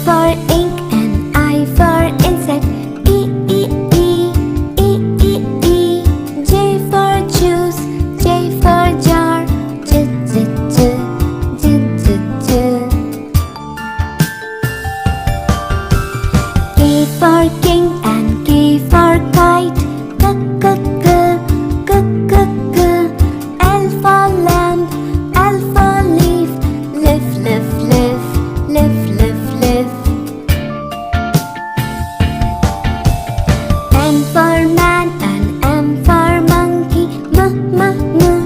for ink and I for insect. E, E, E, E, E, E. J for juice, J for jar. J, J, J, J, J, J. K for king and K for kite. K, K, K, K, K, K. L for lamp, L for leaf. Live, live, live, live, live, live. M for man and M for monkey. M, M, M,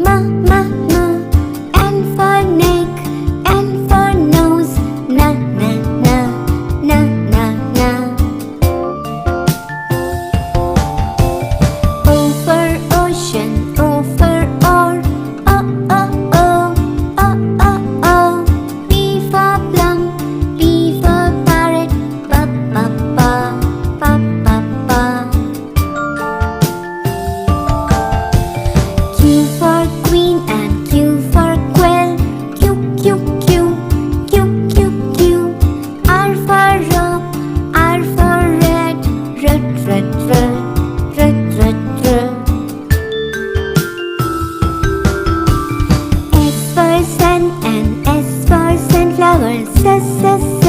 M, M, M. N for neck, N for nose. Na, na, na, na, na, na. O for ocean, O for or. O, O, O, O, O, O. P for plum, P for parrot. Pa, pa, pa, pa, pa, pa. Q for queen and Q for quill. Q, Q, Q, Q, Q, Q. R for rope, R for red. Red, red, red, red, red, red. S for sun and S for sunflower. S, S,